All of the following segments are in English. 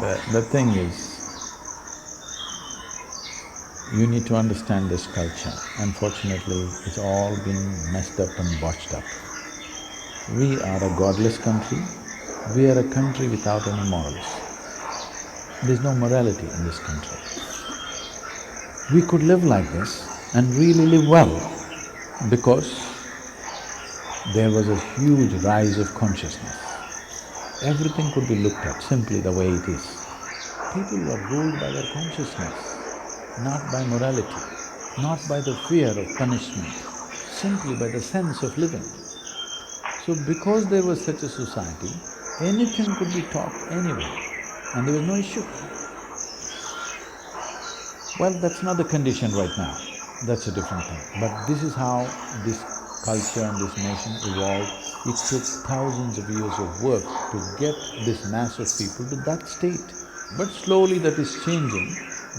The thing is, you need to understand this culture. Unfortunately, it's all been messed up and botched up. We are a godless country, we are a country without any morals. There's no morality in this country. We could live like this and really live well because there was a huge rise of consciousness. Everything could be looked at simply the way it is. People were ruled by their consciousness, not by morality, not by the fear of punishment, simply by the sense of living. So because there was such a society, anything could be taught anywhere and there was no issue. Well, that's not the condition right now, that's a different thing. But this is how this culture and this nation evolved. It took thousands of years of work to get this mass of people to that state. But slowly that is changing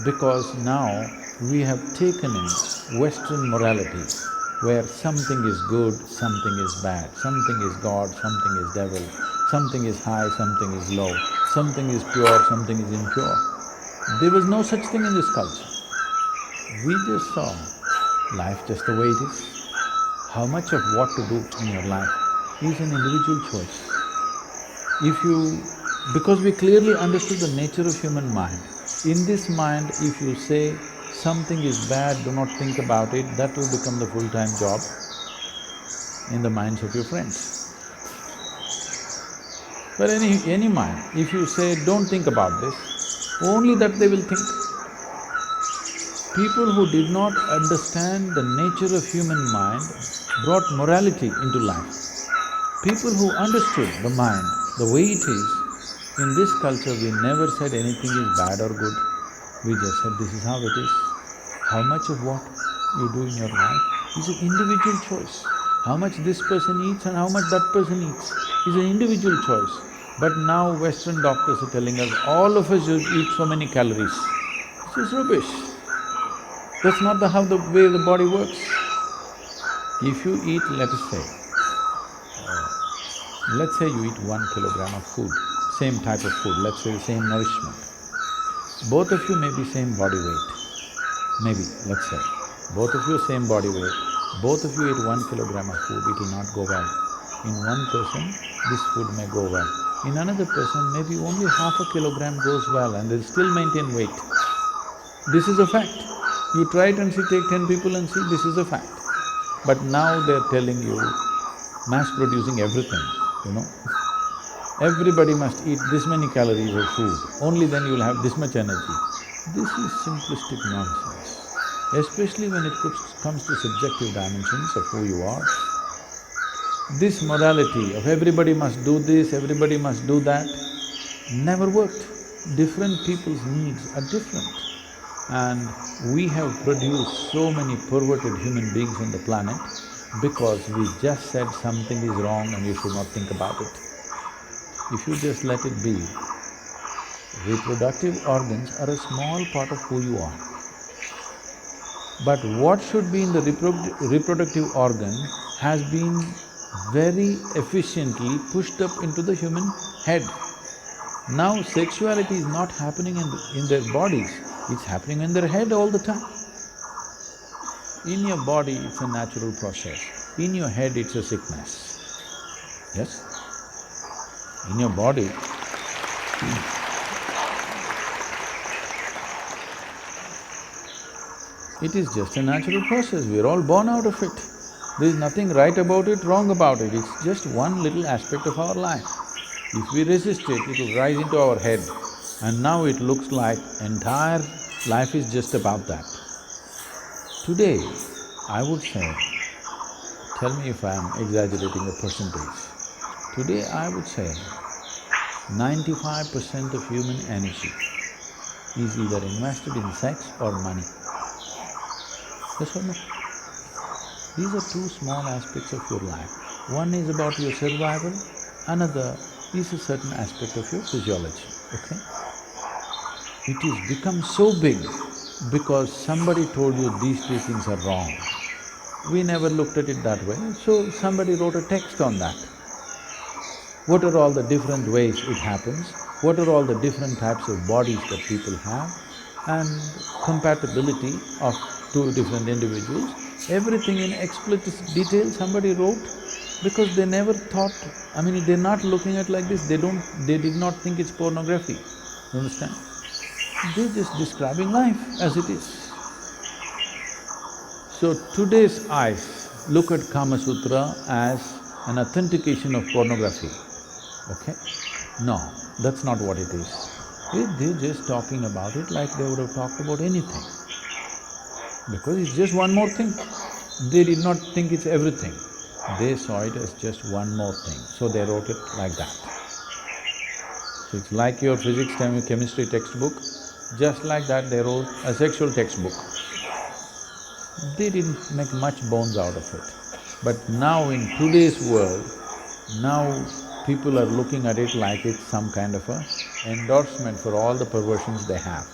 because now we have taken in Western morality where something is good, something is bad, something is God, something is devil, something is high, something is low, something is pure, something is impure. There was no such thing in this culture. We just saw life just the way it is. How much of what to do in your life is an individual choice. Because we clearly understood the nature of human mind, in this mind if you say something is bad, do not think about it, that will become the full-time job in the minds of your friends. But any mind, if you say, don't think about this, only that they will think. People who did not understand the nature of human mind brought morality into life. People who understood the mind the way it is, in this culture we never said anything is bad or good. We just said this is how it is. How much of what you do in your life is an individual choice. How much this person eats and how much that person eats is an individual choice. But now Western doctors are telling us, all of us should eat so many calories. This is rubbish. That's not the way the body works. If you eat, let's say you eat 1 kilogram of food, same type of food, let's say the same nourishment. Both of you may be same body weight, maybe, let's say. Both of you same body weight, both of you eat 1 kilogram of food, it will not go well. In one person, this food may go well. In another person, maybe only half a kilogram goes well and they'll still maintain weight. This is a fact. You try it and see, take 10 people and see, this is a fact. But now they're telling you, mass-producing everything, you know. Everybody must eat this many calories of food, only then you'll have this much energy. This is simplistic nonsense, especially when it comes to subjective dimensions of who you are. This morality of everybody must do this, everybody must do that, never worked. Different people's needs are different. And we have produced so many perverted human beings on the planet because we just said something is wrong and you should not think about it. If you just let it be, reproductive organs are a small part of who you are. But what should be in the reproductive organ has been very efficiently pushed up into the human head. Now sexuality is not happening in their bodies, it's happening in their head all the time. In your body, it's a natural process. In your head, it's a sickness. Yes? In your body, it is just a natural process, we're all born out of it. There is nothing right about it, wrong about it, it's just one little aspect of our life. If we resist it, it will rise into our head and now it looks like entire life is just about that. Today, I would say, tell me if I am exaggerating a percentage, today I would say 95% of human energy is either invested in sex or money. Yes or no? These are two small aspects of your life. One is about your survival, another is a certain aspect of your physiology, okay? It has become so big because somebody told you these two things are wrong. We never looked at it that way, so somebody wrote a text on that. What are all the different ways it happens? what are all the different types of bodies that people have, and compatibility of two different individuals, everything in explicit detail somebody wrote, because they never thought… I mean, they're not looking at like this, they did not think it's pornography, you understand? They're just describing life as it is. So today's eyes look at Kama Sutra as an authentication of pornography, okay? No, that's not what it is. They're just talking about it like they would have talked about anything, because it's just one more thing. They did not think it's everything. They saw it as just one more thing, so they wrote it like that. So it's like your physics, chemistry textbook, just like that they wrote a sexual textbook. They didn't make much bones out of it. But now in today's world, now people are looking at it like it's some kind of a endorsement for all the perversions they have.